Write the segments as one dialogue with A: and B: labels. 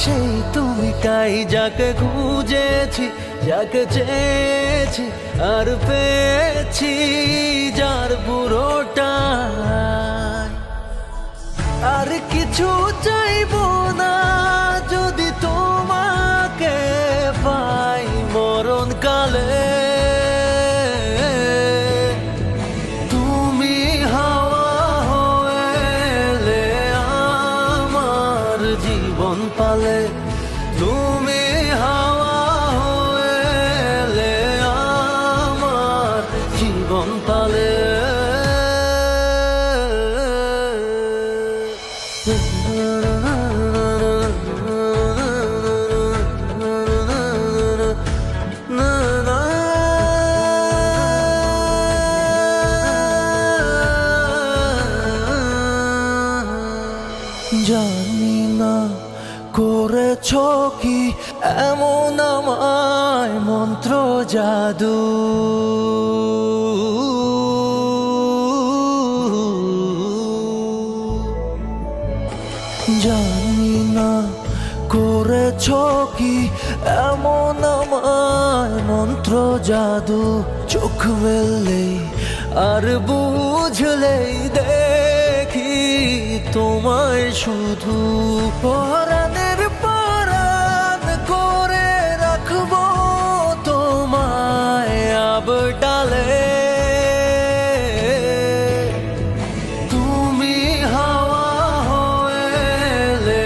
A: সেই তুমি তাই যাকে খুঁজেছি, যাকে চেয়েছি আর পেয়েছি, যার পুরোটা আর কিছু চাইবো না। যদি তোমাকে পাই মরণকালে, তুমি হাওয়া হয়ে আমার জীবন পালে, তুমি হাওয়া হয়ে আমার জীবন পালে। জানি না করেছ কি এমন আমায় মন্ত্র জাদু, জানি না করেছ কি এমন আমায় মন্ত্র জাদু। চোখ মেললেই আর বুঝলেই দেখি তোমায় শুধু, পরাণের পরাণ করে রাখবো তোমায় আবডালে। তুমি হাওয়া হয়ে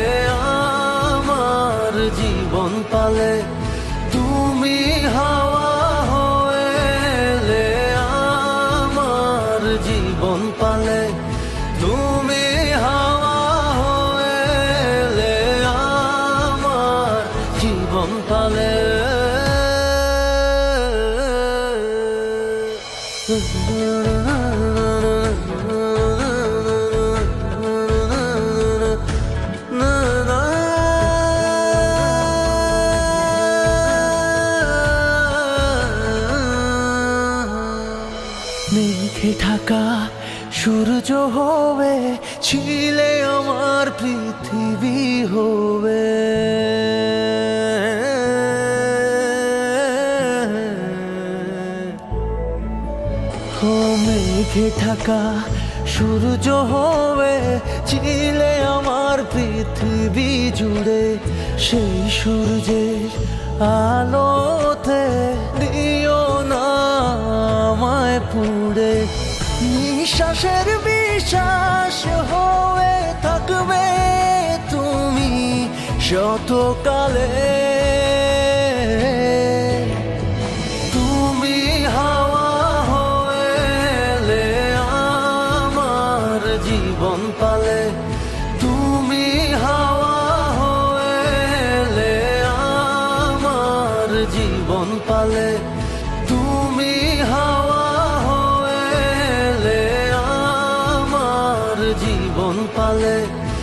A: আমার জীবন পালে, তুমি হাওয়া হয়ে আমার জীবন পালে, তুমি হাওয়া হয়ে আমার জীবন পালে। মেঘে ঢাকা সূর্য হবে, ছিলে আমার পৃথিবী হবে। ও মেঘে ঢাকা সূর্য হবে, ছিলে আমার পৃথিবী জুড়ে। সেই সূর্যের আলোতে দিও না আমায় পুড়ে, নিঃশ্বাসের বিশ্বাস হয়ে থাকবে তুমি শতকালে। তুমি হাওয়া হয়ে আমার জীবন পালে, তুমি হাওয়া হয়ে আমার জীবন পালে, তুমি হাওয়া হয়ে আমার জীবন পালে।